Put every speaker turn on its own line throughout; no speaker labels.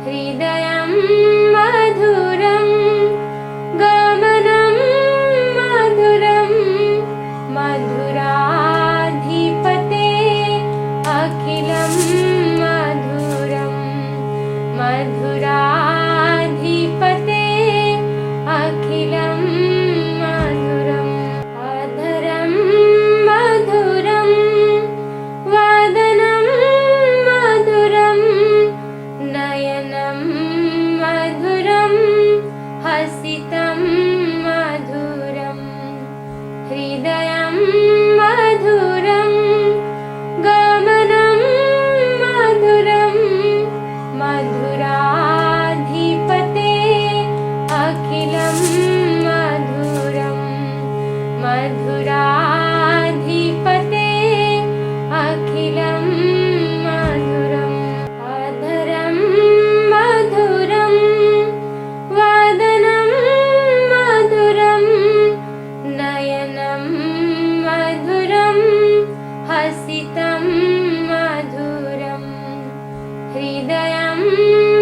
हृदयं मधुरं गमनं मधुरं मधुराधिपते अखिलं मधुरं मधुराधिपते अखिलं मधुरम् अधरं मधुरं वदनं मधुरं नयनं मधुरं हसितं मधुरं हृदयं मधुरं गमनं मधुरं मधुराधिपते अखिलं मधुरं मधुराधिपते अखिलं मधुरम् अधरं मधुरं वदनं मधुरं नयनं मधुरं हसितं मधुरं हृदयं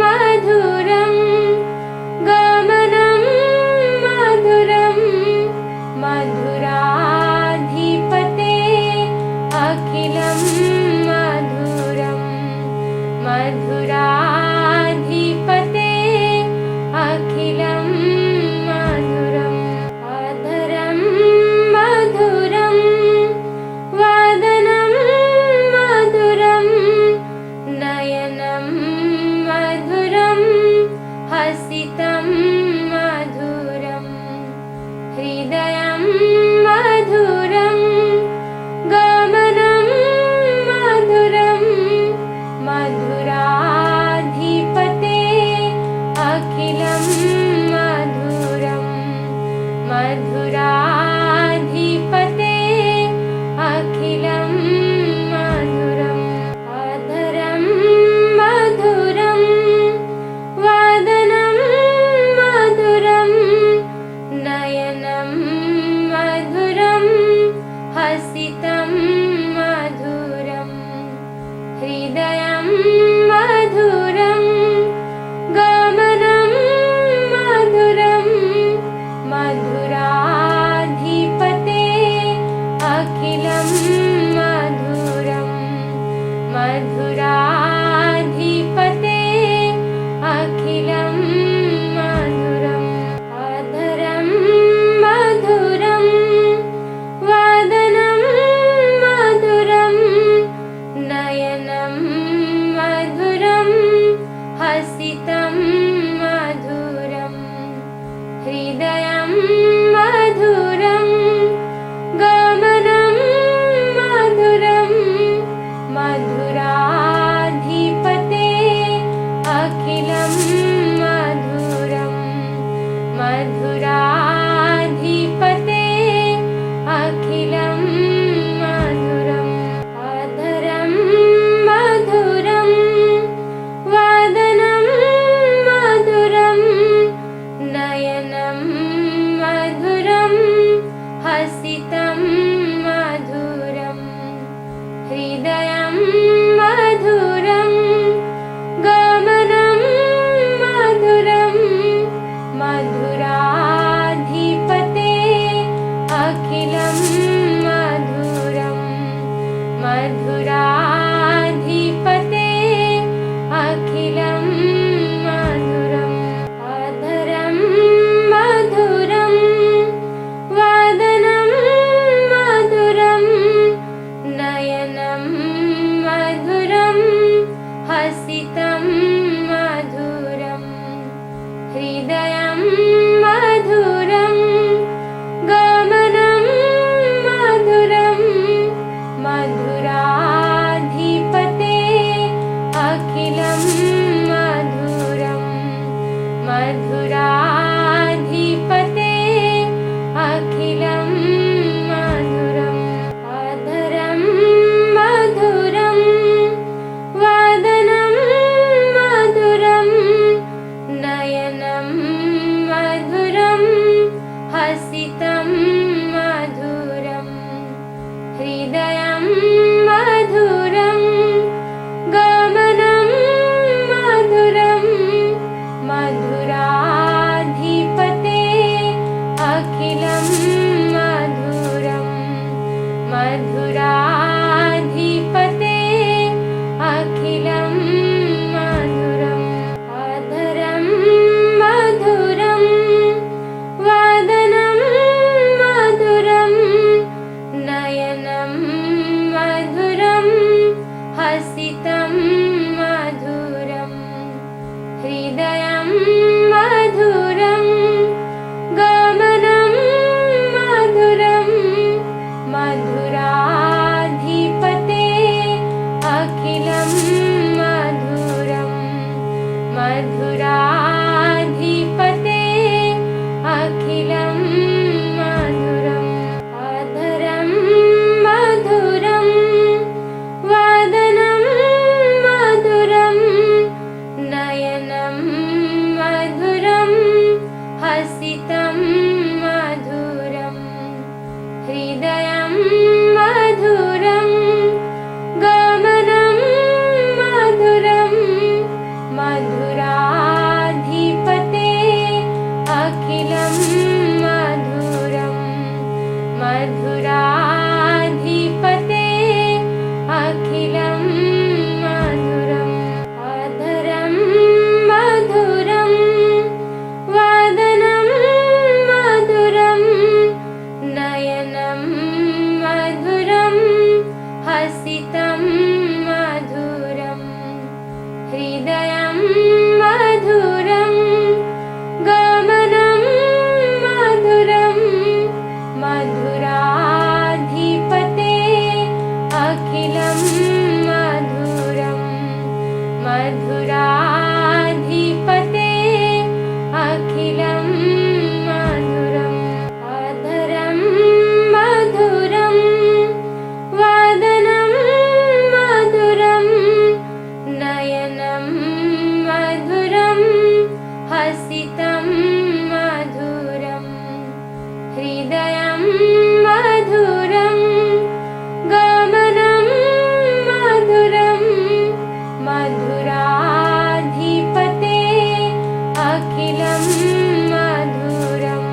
मधुरं गमनं मधुरं मधुराधिपते अखिलं मधुरं मधुराधिपते अखिलं मधुरम् अधरं मधुरं वदनं मधुरं नयनं मधुरं हसितं मधुरं हृदयं मधुरं गमनं मधुरं मधुराधिपते अखिलं मधुरं मधुराधिपते अखिलं मधुरम् अधरं मधुरं वदनं मधुरं नयनं मधुरं हसितं मधुरं हृदयं मधुरं गमनं मधुरं मधुराधिपते अखिलं मधुरं मधुराधिपते अखिलं मधुरम् अधरं मधुरं वदनं मधुरं नयनं मधुरं हसितं मधुरं हृदयं मधुरं गमनं मधुरं मधुराधिपते अखिलं मधुरं मधुराधिपते अखिलं मधुरम् अधरं मधुरं वदनं मधुरं नयनं मधुरं हसितं मधुरं हृदयं मधुरं गमनं मधुरं मधुरा हृदयं मधुरं गमनं मधुरं मधुराधिपते अखिलं मधुरं मधुराधिपते अखिलं मधुरम् अधरं मधुरं वदनं मधुरं नयनं मधुरं हसितं मधुरं हृदयं मधुरं गमनं मधुरं मधुराधिपते अखिलं मधुरं मधुराधिपते अखिलं मधुरम् अधरं मधुरं वदनं मधुरं नयनं मधुरं हसितं मधुरं हृदयं मधुरं गमनं मधुरं मधुराधिपते अखिलं मधुरं मधुराधिपते अखिलं मधुरम् अधरं मधुरं वदनं मधुरं नयनं मधुरं हसितं मधुरं हृदयं मधुरं गमनं मधुरं मधुराधिपते अखिलं मधुरं मधुराधिपते अखिलं मधुरम् अधरं मधुरं वदनं मधुरं नयनं मधुरं हसितं मधुरं हृदयं मधुरं गमनं मधुरं मधुराधिपते अखिलं मधुरं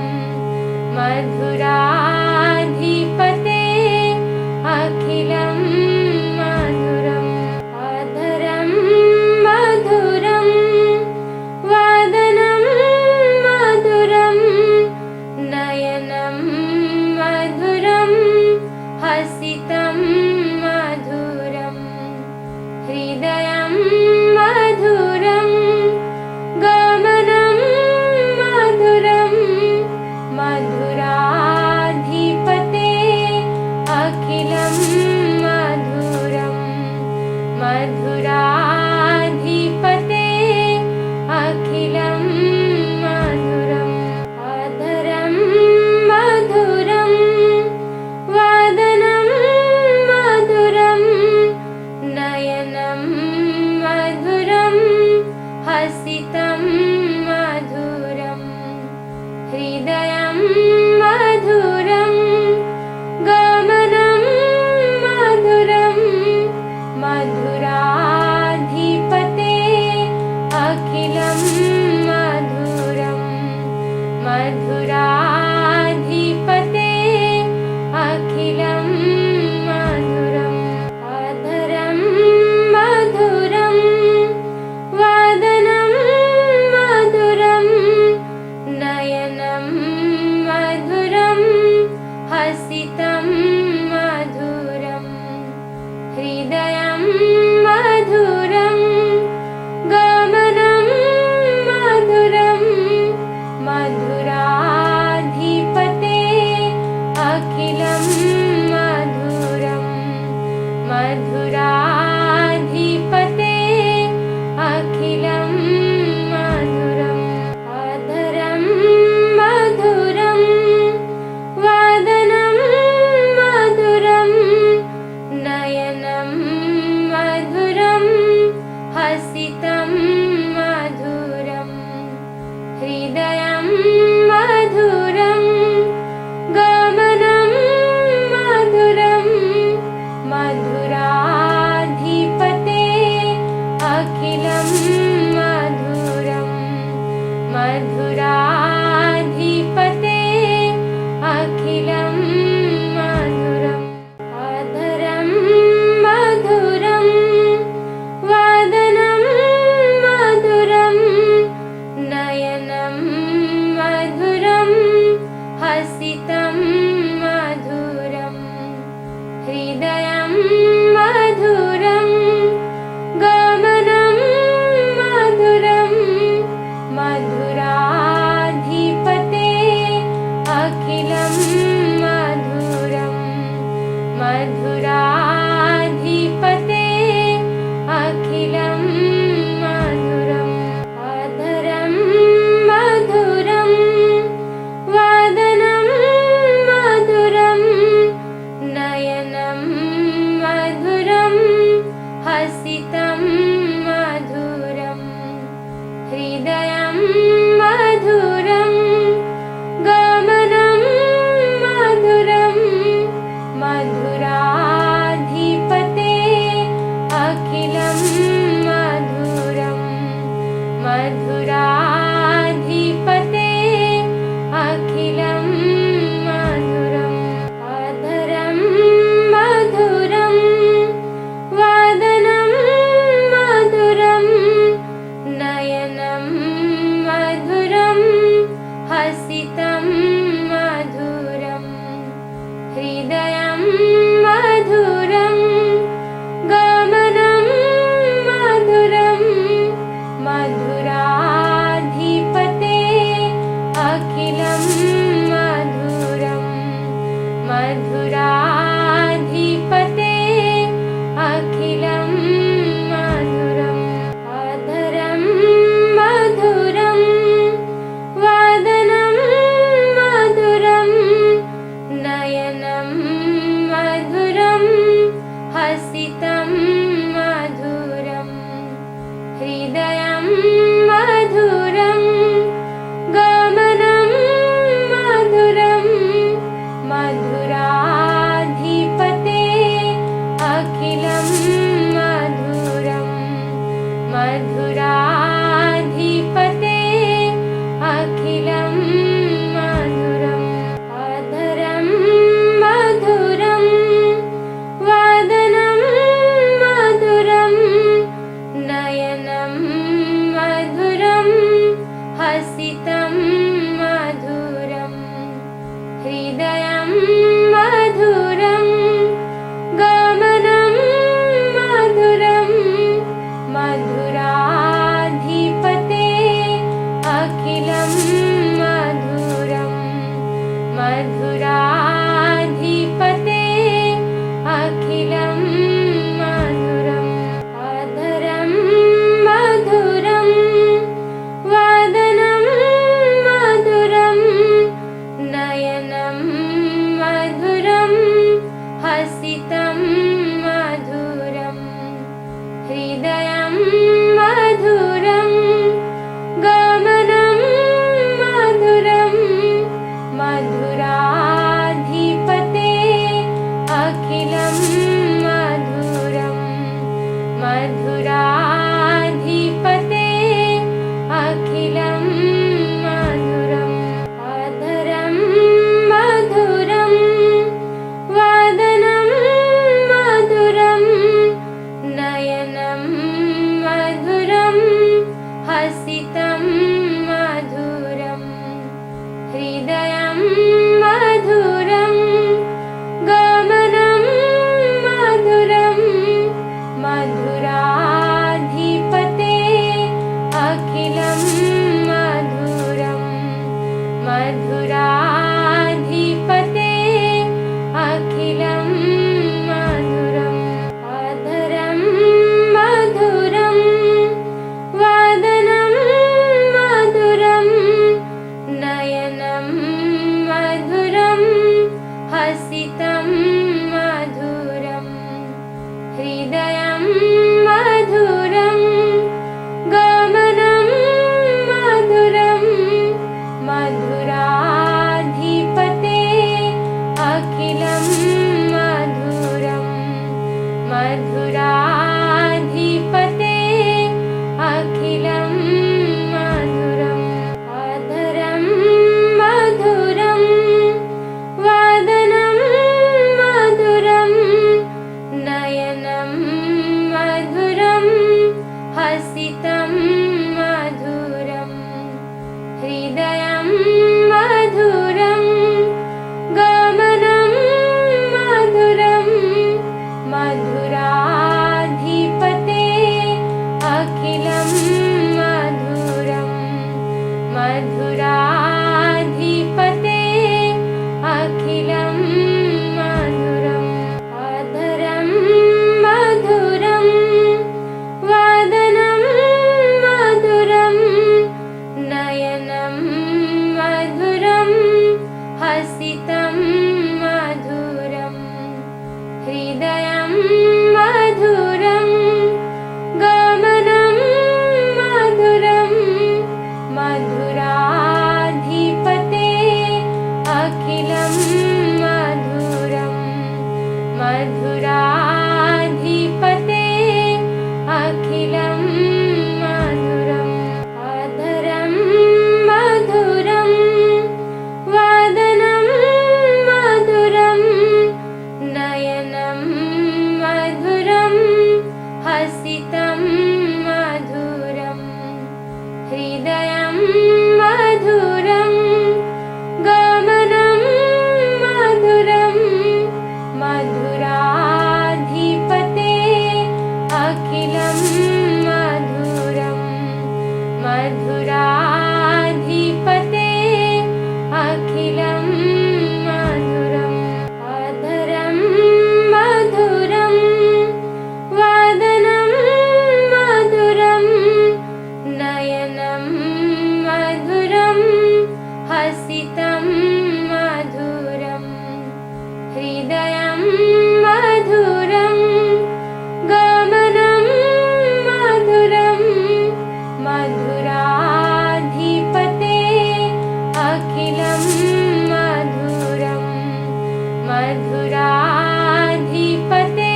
मधुराधिपते अखिलं मधुरम् अधरं मधुरं वदनं मधुरं नयनं मधुरं हसितं मधुरं हृदयं मधुरं गमनं मधुरं मधुराधिपते अखिलं मधुरम् अधरं मधुरं वदनं मधुरं मधुराधिपते अखिलं मधुरं मधुराधिपते अखिलं मधुरम् अधरं मधुरं वदनं मधुरं नयनं मधुरं हसितं मधुरं हृदयं मधुरं गमनं मधुरं मधुराधिपते अखिलं मधुरं मधुराधिपते अखिलं मधुरम् अधरं मधुरं वदनं मधुरं नयनं मधुरं हसितं मधुरं हृदयं मधुरं गमनं मधुरं मधुराधिपते मधुराधिपते अखिलं मधुरम् अधरं मधुरं वदनं मधुरं नयनं मधुरं हसितं मधुरं हृदयं मधुरं गमनं मधुरं मधुराधिपते अखिलं मधुरं मधुराधिपते अखिलं मधुरम् अधरं मधुरं वदनं मधुरं नयनं मधुरं हसितं मधुरं हृदयं मधुरं गमनं मधुरं मधुराधिपते अखिलं मधुरं मधुराधिपते अखिलं मधुरम् अधरं मधुरं वदनं मधुरं नयनं मधुरं हसितं मधुरं हृदयं मधुरं गमनं मधुरं मधुराधिपते अखिलं मधुरं मधुराधिपते अखिलं मधुरम् अधरं मधुरं वदनं मधुरं नयनं मधुरं हसितं मधुरं हृदयं मधुरं गमनं मधुरं मधुराधिपते अखिलं मधुरं मधुराधिपते अखिलं मधुरम् अधरं मधुरं वदनं मधुरं नयनं मधुरं हसितं मधुरं हृदयं मधुरं गमनं मधुरं मधुराधिपते अखिलं मधुरं मधुराधिपते अखिलं मधुरम् अधरं मधुरं वदनं मधुरं नयनं मधुरं हसितं मधुरं हृदयं मधुरं गमनं हृदयं मधुरं गमनं मधुरं मधुराधिपते अखिलं मधुरं मधुराधिपते अखिलं मधुरम् अधरं मधुरं वदनं मधुरं नयनं मधुरं हसितं मधुरं हृदयं मधुरं गमनं मधुरं मधुराधिपते अखिलं मधुरं मधुराधिपते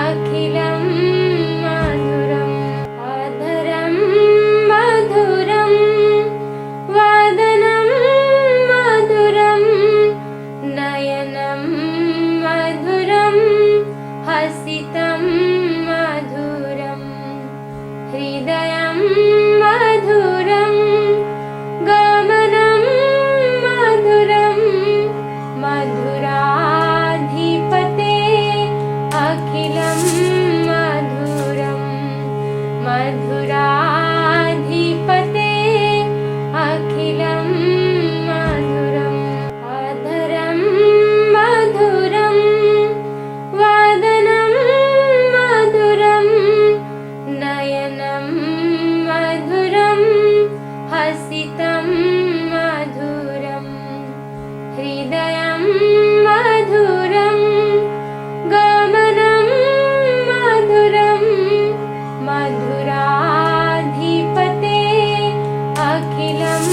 अखिलं मधुरम् अधरं मधुरं वदनं मधुरं नयनं मधुरं हसितं मधुरं हृदयं मधुरं गमनं मधुरं मधुराधिपते अखिलं मधुरं मधुराधिपते अखिलं मधुरम् अधरं मधुरं वदनं मधुरं नयनं मधुरं हसितं मधुरं हृदयं मधुरं गमनं मधुरं मधुराधिपते अखिलं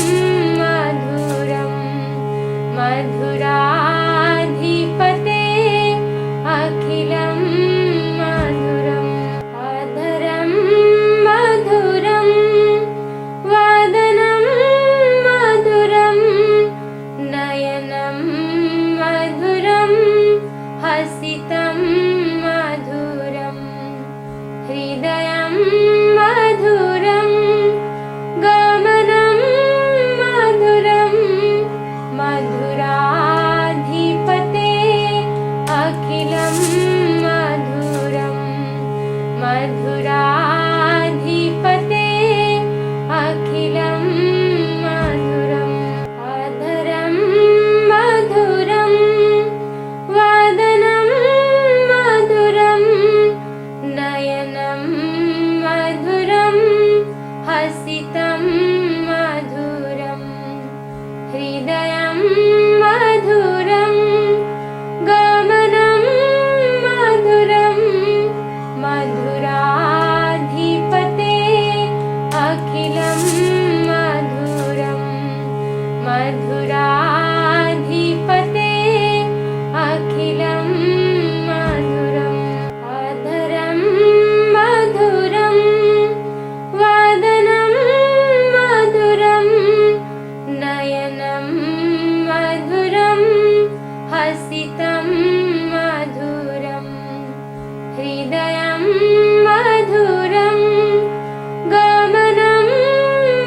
मधुरं मधुराधिपते अखिलं मधुरम् अधरं मधुरं वदनं मधुरं नयनं मधुरं हसितं मधुरं हृदयं मधुरं गमनं मधुरं मधुराधिपते अखिलं मधुरं मधुराधिपते अखिलं मधुरम् अधरं मधुरं वदनं मधुरं नयनं मधुरं हसितं मधुरं हृदयं मधुरं गमनं मधुरं मधुराधिपते अखिलं मधुरं मधुराधिपते अखिलं मधुरम् अधरं मधुरं वदनं मधुरं नयनं मधुरं हसितं मधुरं हृदयं मधुरं गमनं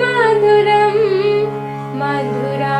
मधुरं मधुरा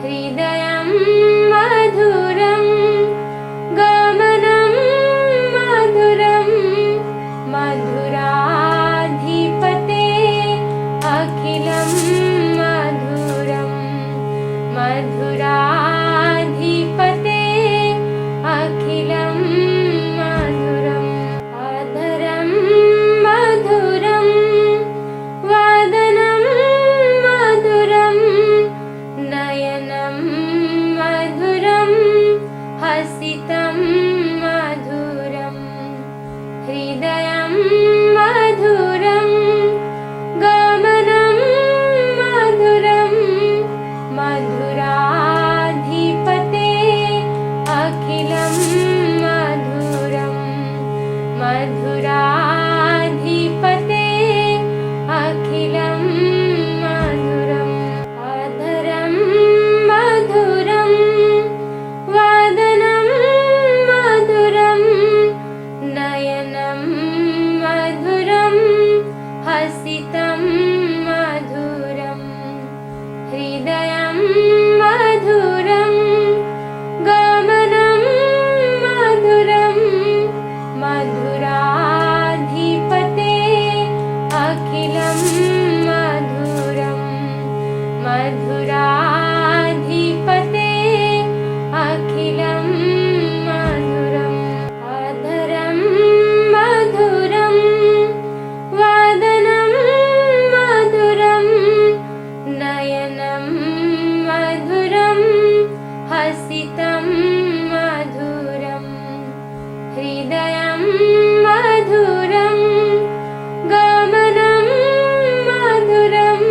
हृदयं मधुरं गमनं मधुरं मधुराधिपते अखिलं मधुरं मधुराधिपते अखिलं मधुरम् अधरं मधुरं वदनं मधुरं नयनं मधुरं हसितं मधुरं हृदयं मधुरं गमनं मधुरं मधुराधिपते अखिलं मधुरं मधुराधिपते अखिलं मधुरम् अधरं मधुरं वदनं मधुरं नयनं मधुरं हसितं मधुरं हृदयं मधुरं गमनं मधुरं मधुराधिपते अखिलं मधुरं मधुराधिपते अखिलं मधुरम् अधरं मधुरं वदनं मधुरं नयनं मधुरं हसितं मधुरं हृदयं मधुरं गमनं मधुरं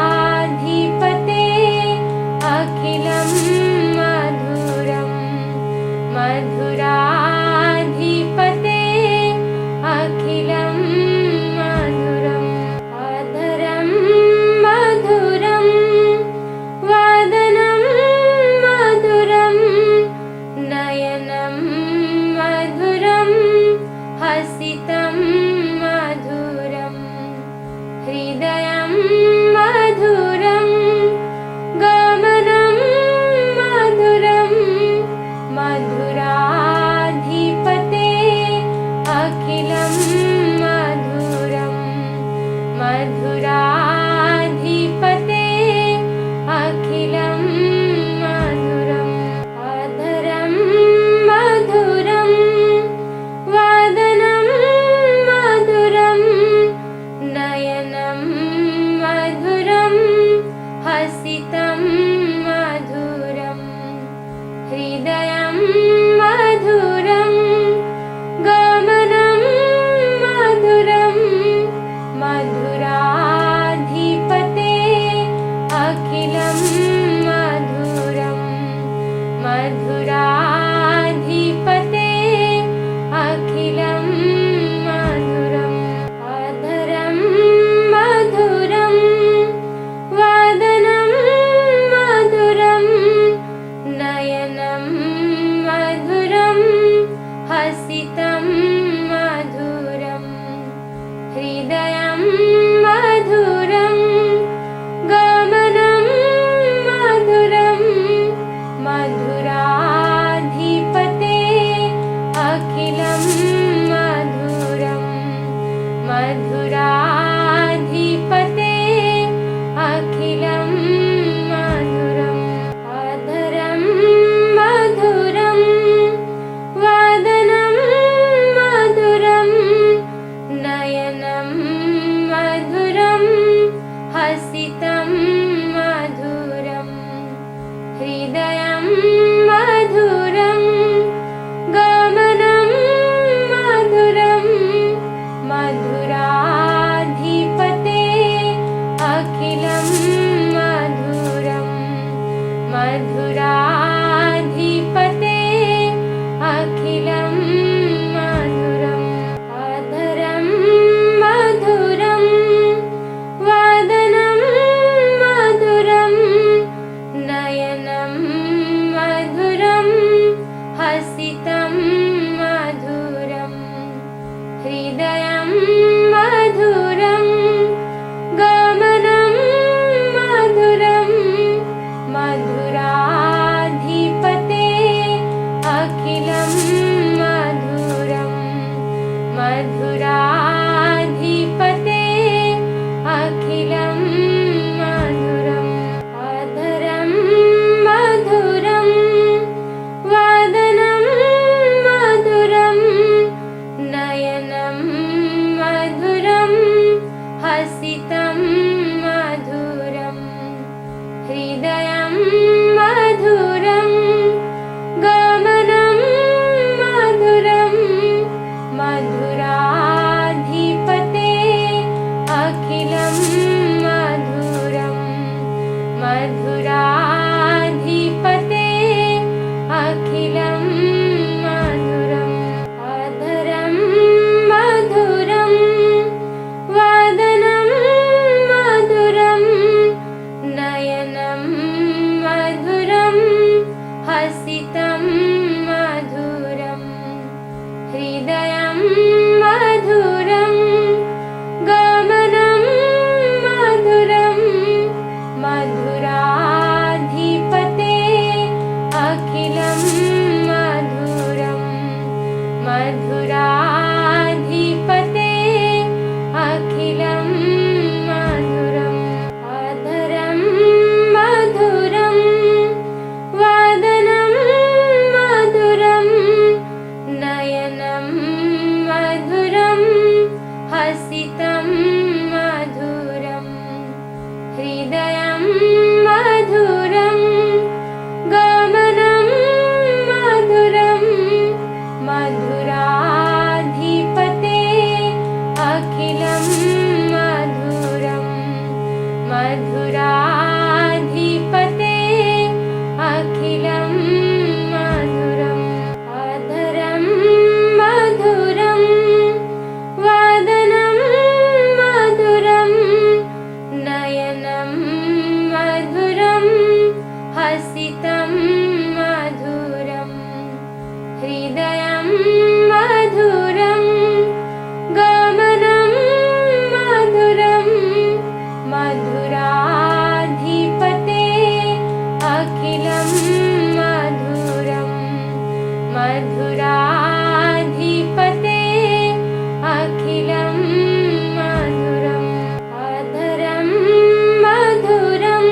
मधुराधिपते अखिलं मधुरं मधुराधिपते अखिलं मधुरम् अधरं मधुरं वदनं मधुरं नयनं मधुरं हसितं मधुरं हृदयं मधुरं गमनं मधुरं मधुराधिपते अखिलं मधुरं मधुराधिपते अखिलं मधुरम् अधरं मधुरं वदनं मधुरं नयनं मधुरं हसितं मधुरं हृदयं मधुरं गमनं मधुरं मधुराधिपते अखिलं मधुरं मधुराधिपते अखिलं मधुरम् अधरं मधुरं वदनं मधुरं नयनं मधुरं हसितं मधुरं हृदयं मधुरं गमनं मधुरं मधुराधिपते अखिलं मधुरं मधुराधिपते अखिलं मधुरम् अधरं मधुरं वदनं मधुरं नयनं मधुरं हसितं मधुरं हृदयं मधुरं गमनं मधुरं मधुराधिपते अखिलं मधुरं मधुराधिपते अखिलं मधुरम् अधरं मधुरं वदनं मधुरं नयनं मधुरं हसितं मधुरं हृदयं मधुरं गमनं मधुरं नयनं मधुरं हसितं मधुरं हृदयं मधुरं गमनं मधुरं मधुराधिपते अखिलं मधुरं मधुराधिपते अखिलं मधुरम् अधरं मधुरं वदनं मधुरं नयनं मधुरं हसितं मधुरं हृदयं मधुरं गमनं मधुरं मधुराधिपते अखिलं मधुरं मधुराधिपते अखिलं मधुरम् अधरं मधुरं वदनं मधुरं नयनं मधुरं हसितं मधुरं हृदयं मधुरं गमनं मधुरं मधुराधिपते अखिलं मधुरं मधुराधिपते अखिलं मधुरम् अधरं मधुरं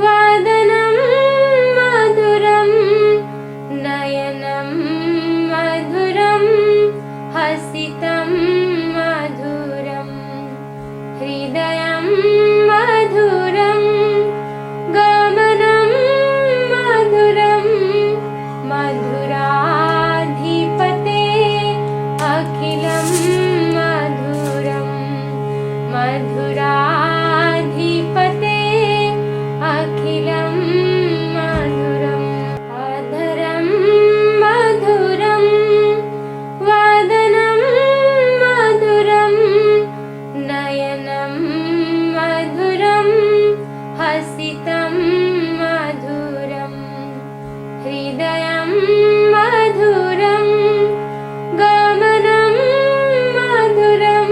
वदनं मधुरं नयनं मधुरं हसितं मधुरं हृदयं मधुरं गमनं मधुरं मधुराधिपते अखिलं मधुरं मधुराधिपते अखिलं मधुरम् अधरं मधुरं वदनं मधुरं नयनं मधुरं हसितं मधुरं हृदयं मधुरं गमनं मधुरं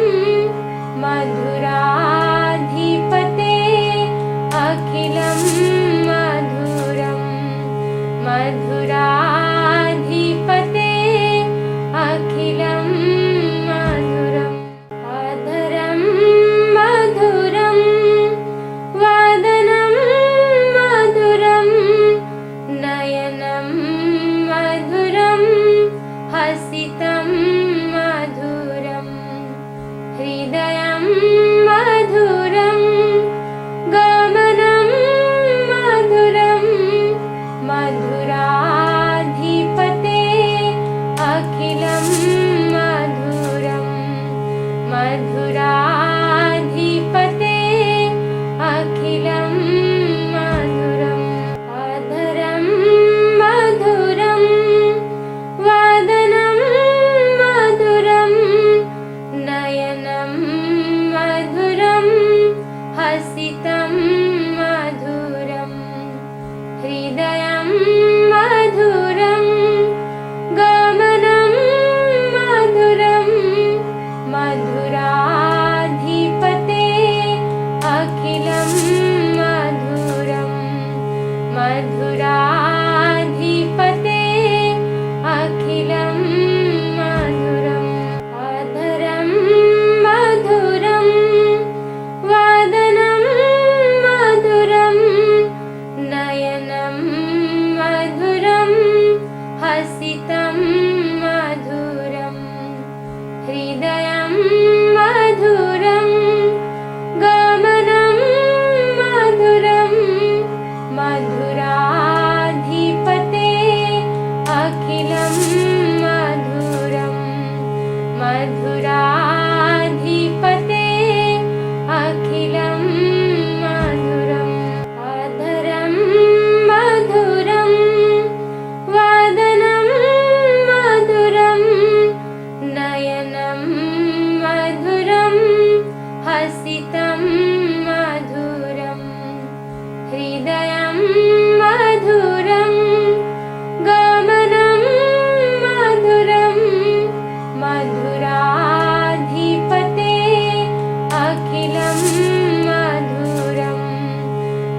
मधुराधिपते अखिलं मधुरं मधुराधिपते अखिलं मधुरम् अधरं मधुरं वदनं मधुरं नयनं मधुरं हसितं मधुरं हृदयं मधुरं गमनं मधुरं मधुराधिपते अखिलं मधुरं मधुराधिपते अखिलं मधुरम् अधरं मधुरं वदनं मधुरं नयनं मधुरं हसितं मधुरं हृदयं मधुरं गमनं मधुरं मधुराधिपते अखिलं मधुरं मधुराधिपते अखिलं मधुरम् अधरं मधुरं वदनं मधुरं नयनं हृदयं मधुरं गमनं मधुरं मधुराधिपते अखिलं मधुरं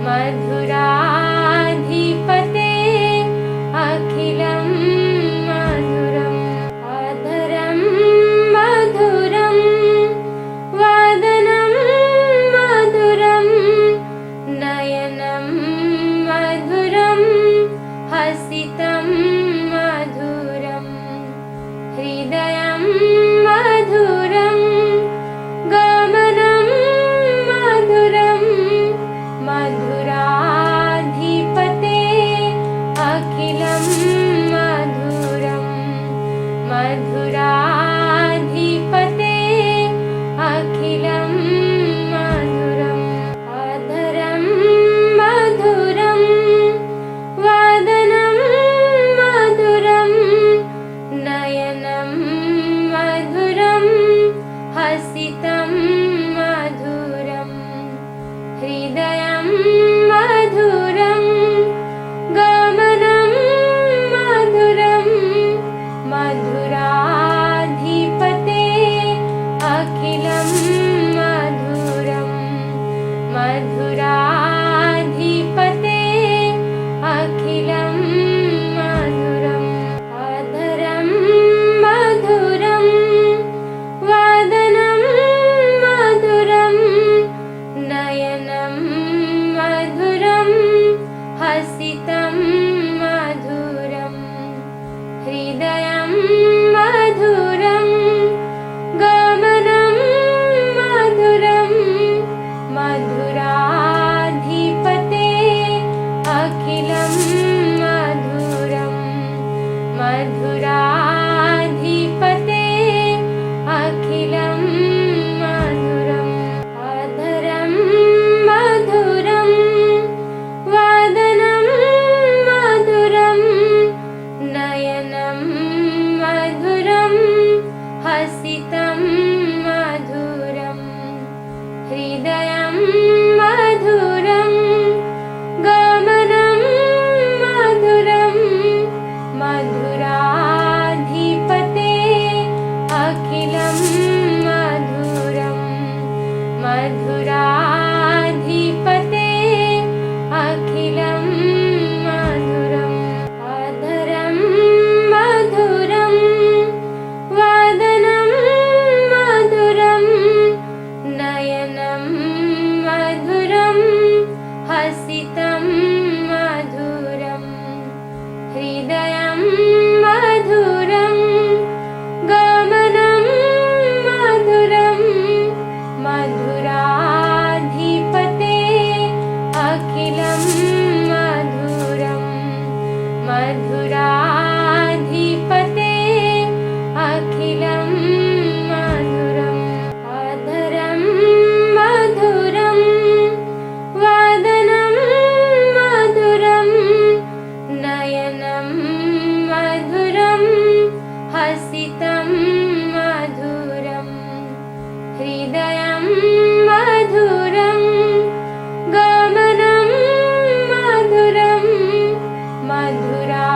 मधुराधिपते अखिलं मधुरम् अधरं मधुरं वदनं मधुरं नयनं मधुरं हसितं मधुरं हृदयं मधुरं गमनं मधुरं मधुराधिपते अखिलं मधुरं मधुराधिपते अखिलं मधुरम् अधरं मधुरं वदनं मधुरं नयनं मधुरं हसितं मधुरं हृदयं मधुरं गमनं मधुरं मधुराधिपते अखिलं मधुरं मधुराधिपते अखिलं मधुरम् अधरं मधुरं वदनं मधुरं नयनं मधुरं हसितं मधुरं हृदयं मधुरं गमनं मधुरं मधुराधिपते अखिलं मधुरं मधुराधिपते अखिलं मधुरम् अधरं मधुरं वदनं मधुरं नयनं मधुरं हसितं मधुरं हृदयं मधुरं गमनं मधुरं मधुराधिपते अखिलं मधुरं मधुराधिपते अखिलं मधुरम् अधरं मधुरं वदनं मधुरं नयनं मधुरं हसितं मधुरं हृदयं मधुरं गमनं मधुरं मधुराधिपते अखिलं मधुरं मधुराधिपते अखिलं मधुरम् अधरं मधुरं वदनं मधुरं नयनं मधुरं हसितं मधुरं हृदयं मधुरं गमनं मधुरं मधुरा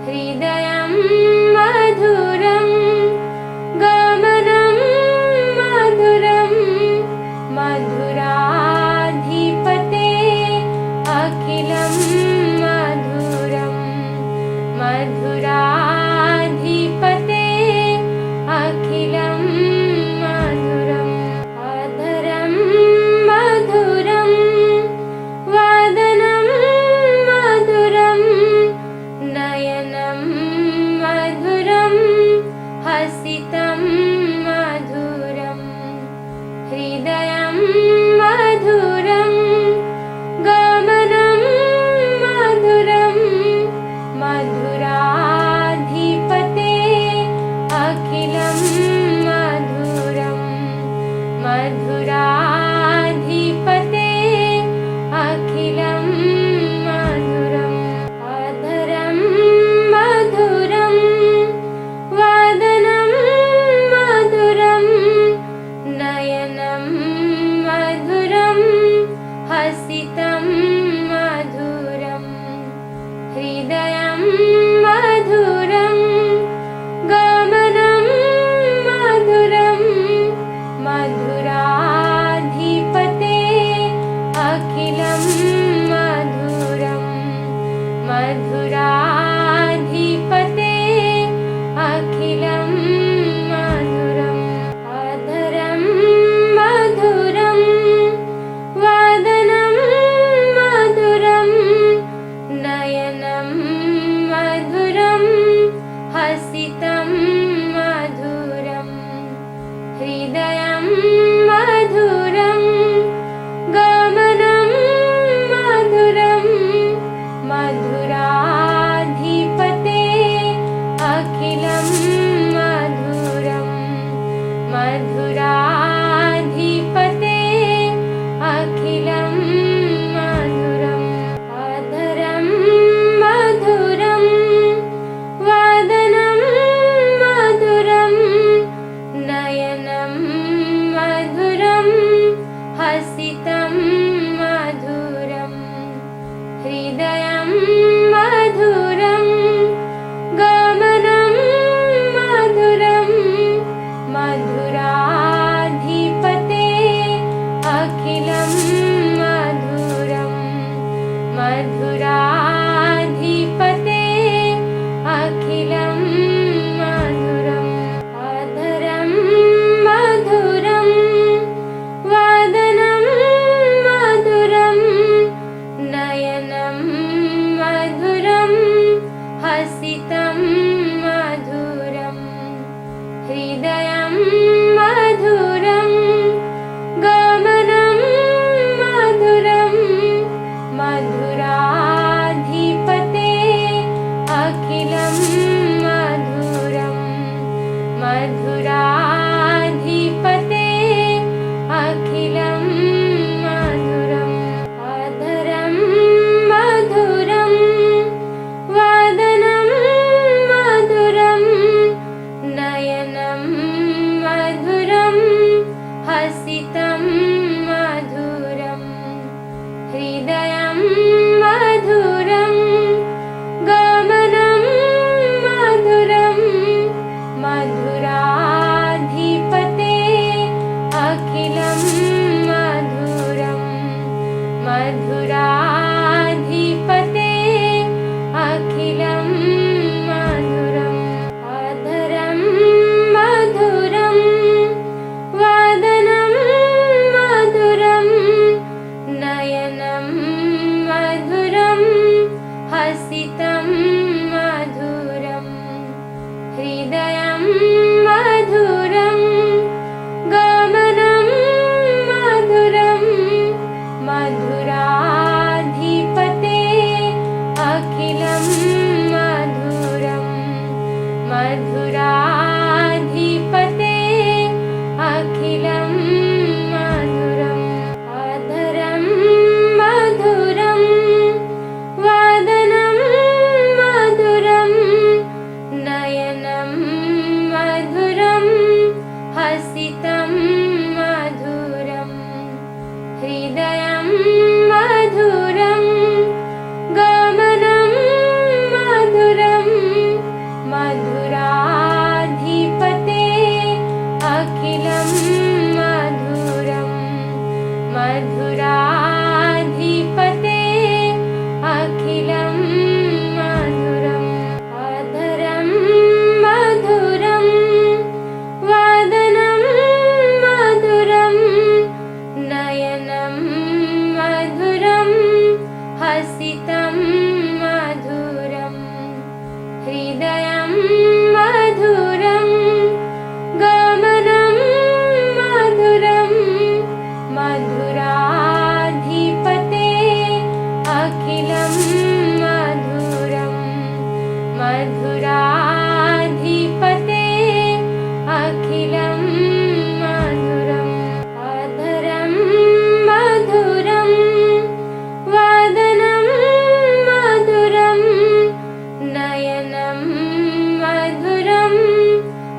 हृदयं मधुरं गमनं मधुरं मधुराधिपते अखिलं मधुरं मधुराधिपते अखिलं मधुरम् अधरं मधुरं वदनं मधुरं नयनं मधुरं हसितं मधुरं हृदयं मधुरं गमनं मधुरं मधुराधिपते अखिलं मधुरं मधुराधिपते अखिलं मधुरम् अधरं मधुरं वदनं मधुरं नयनं मधुरं हसितं मधुरं हृदयं मधुरं गमनं मधुरं मधुराधिपते अखिलं मधुरं मधुराधिपते अखिलं मधुरम् अधरं मधुरं वदनं मधुरं नयनं मधुरं हसितं मधुरं हृदयं मधुरं गमनं मधुरं मधुराधिपते अखिलं मधुरं मधुराधिपते अखिलं मधुरम् अधरं मधुरं वदनं मधुरं नयनं मधुरं हसितं मधुरं हृदयं मधुरं गमनं मधुरं मधुराधिपते अखिलं मधुरं मधुराधिपते अखिलं मधुरम् अधरं मधुरं वदनं मधुरं नयनं मधुरं हसितं मधुरं हृदयं मधुरं गमनं मधुरं मधुराधिपते अखिलं मधुरं मधुराधिपते अखिलं मधुरम् अधरं मधुरं वदनं मधुरं नयनं मधुरं हसितं मधुरं हृदयं मधुरं गमनं मधुरं मधुराधिपते अखिलं मधुरं मधुराधिपते अखिलं मधुरम् अधरं मधुरं वदनं मधुरं नयनं मधुरं हसितं मधुरं हृदयं मधुरं गमनं मधुरं मधुराधिपते अखिलं मधुरं मधुराधिपते अखिलं मधुरम् अधरं मधुरं वदनं मधुरं नयनं मधुरं हसितं मधुरं हृदयं मधुरं गमनं मधुरं मधुराधिपते अखिलं मधुरम् अधरं मधुरं वदनं मधुरं नयनं मधुरं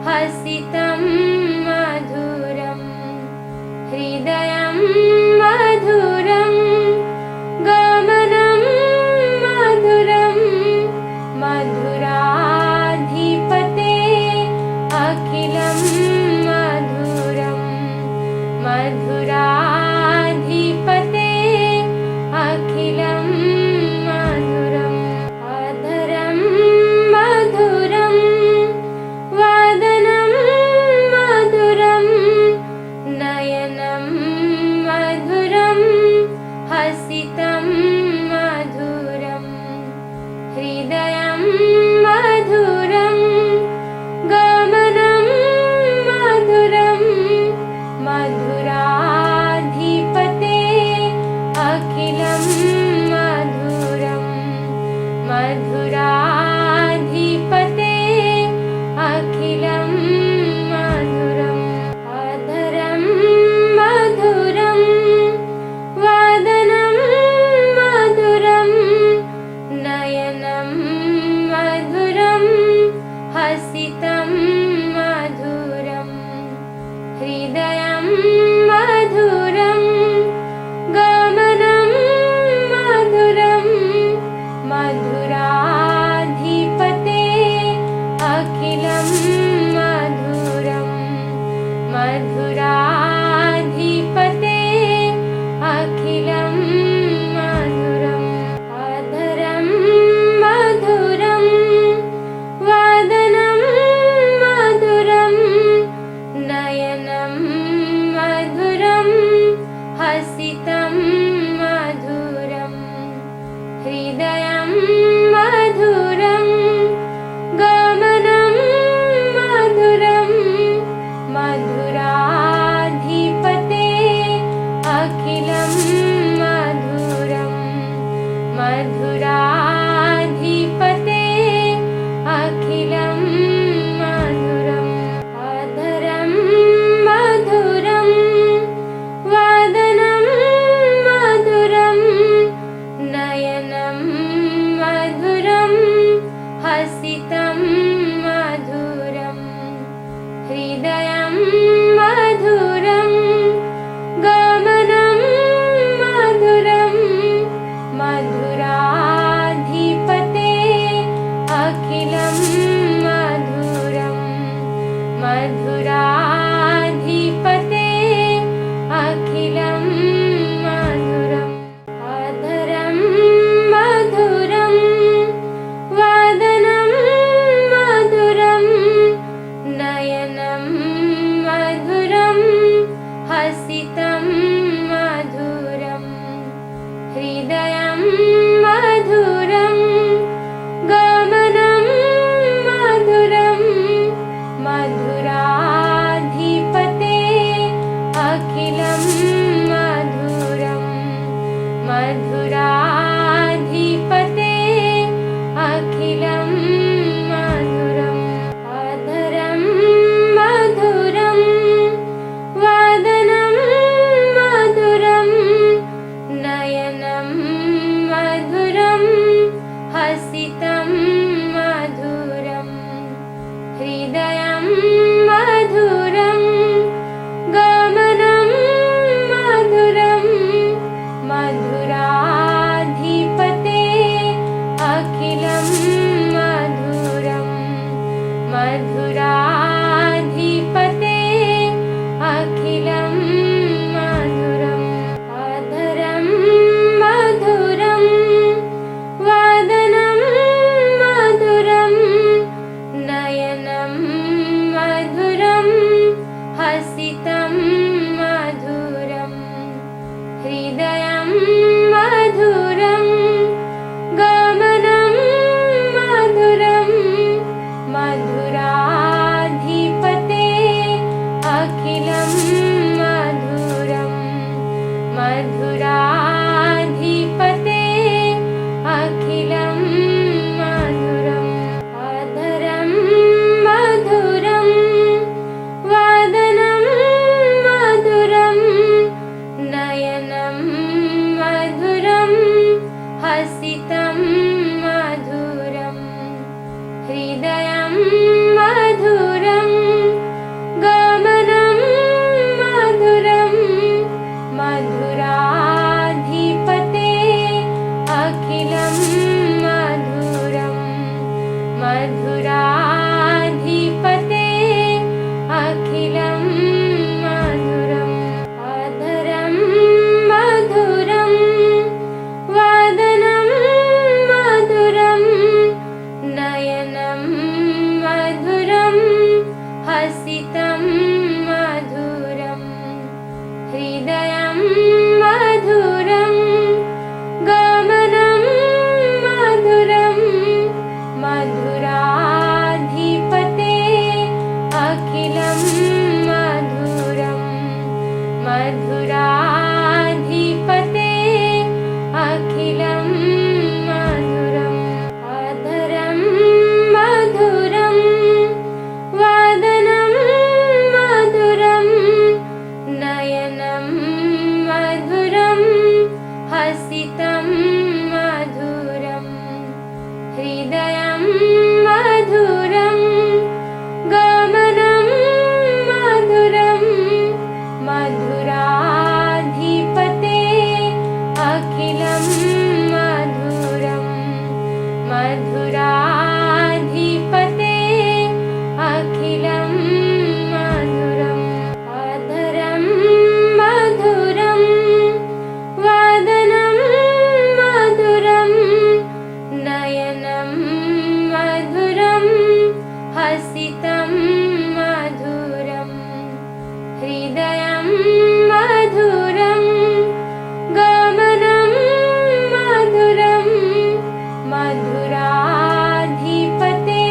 हसितं मधुरं हृदयं मधुरं गमनं मधुरं मधुराधिपते अखिलं मधुरं मधुराधिपते अखिलं मधुरम् अधरं मधुरं वदनं मधुरं नयनं मधुरं हसितं मधुरं हृदयं मधुरं गमनं मधुरं मधुराधिपते अखिलं मधुरं मधुराधिपते अखिलं मधुरम् अधरं मधुरं वदनं मधुरं नयनं मधुरं हसितं मधुरं हृदयं मधुरं गमनं मधुरं मधुराधिपते अखिलं मधुरं मधुराधिपते अखिलं मधुरम् अधरं मधुरं वदनं मधुरं नयनं मधुरं हसितं मधुरं हृदयं मधुरं गमनं मधुरं मधुराधिपते अखिलं मधुरं मधुराधिपते अखिलं मधुरम् अधरं मधुरं वदनं मधुरं नयनं मधुरं हसितं मधुरं हृदयं मधुरं गमनं मधुरं मधुराधिपते अखिलं मधुरं मधुराधिपते अखिलं मधुरम् अधरं मधुरं वदनं मधुरं नयनं मधुरं हसितं मधुरं हृदयं मधुरं गमनं मधुरं मधुरा हृदयं मधुरं गमनं मधुरं मधुराधिपते अखिलं मधुरं मधुराधिपते अखिलं मधुरम् अधरं मधुरं वदनं मधुरं नयनं मधुरं हसितं मधुरं हृदयं मधुरं गमनं मधुरं मधुराधिपते अखिलं मधुरं मधुराधिपते अखिलं मधुरम् अधरं मधुरं वदनं मधुरं नयनं मधुरं हसितं मधुरं हृदयं मधुरं गमनं मधुरं मधुराधिपते अखिलं मधुरं मधुराधिपते अखिलं मधुरम् अधरं मधुरं वदनं मधुरं नयनं मधुरं हसितं मधुरं हृदयं मधुरं गमनं मधुरं मधुराधिपते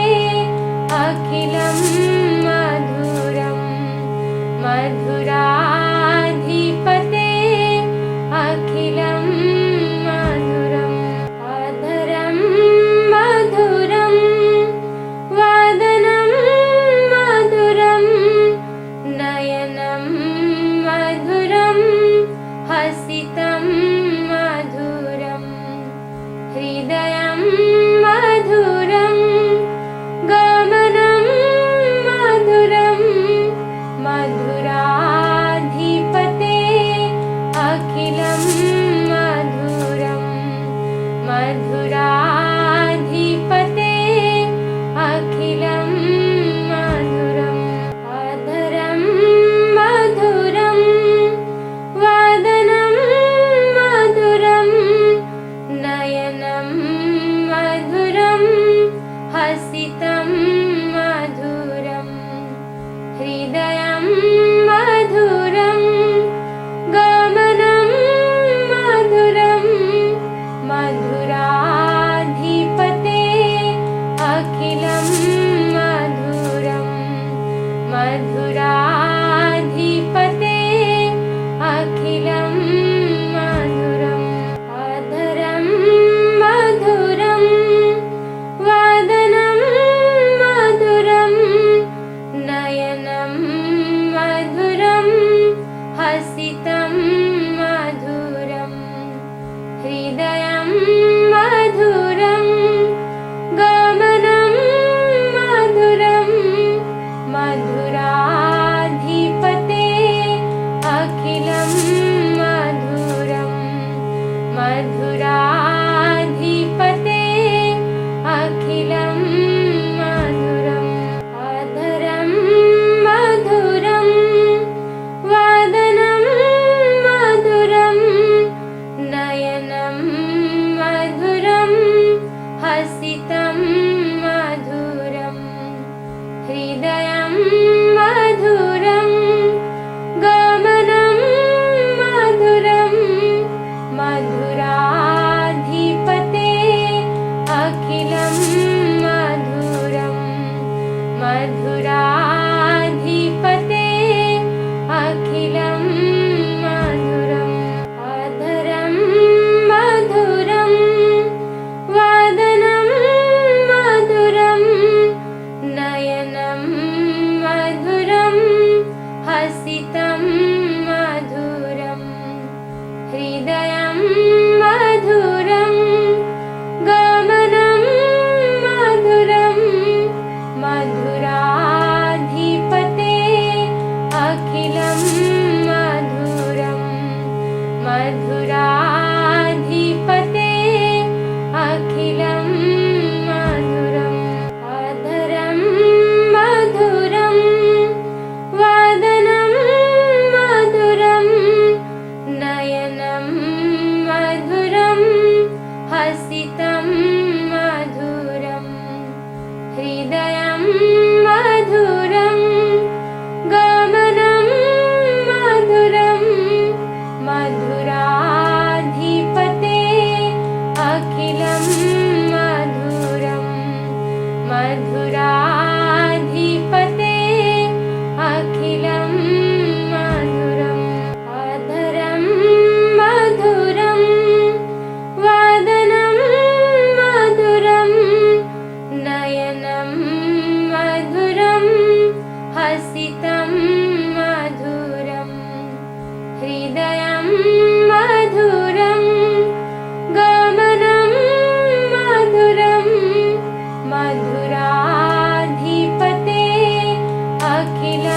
अखिलं मधुरं मधुराधिपते अखिलं मधुरम् अधरं मधुरं वदनं मधुरं नयनं मधुरं हसितं मधुरं हृदयं मधुरं गमनं मधुरं मधुराधिपते अखिलं मधुरं मधुराधिपते अखिलं मधुरम् अधरं मधुरं वदनं मधुरं नयनं मधुरं हसितं मधुरं हृदयं मधुरं गमनं मधुरं मधुराधिपते अखिलं मधुरं मधुराधिपते अखिलं मधुरम् अधरं मधुरं वदनं हृदयं मधुरं गमनं मधुरं मधुराधिपते अखिलं मधुरं मधुराधिपते अखिलं मधुरम् अधरं मधुरं वदनं मधुरं नयनं मधुरं हसितं मधुरं हृदयं मधुरं गमनं मधुरं मधुराधिपते अखिलं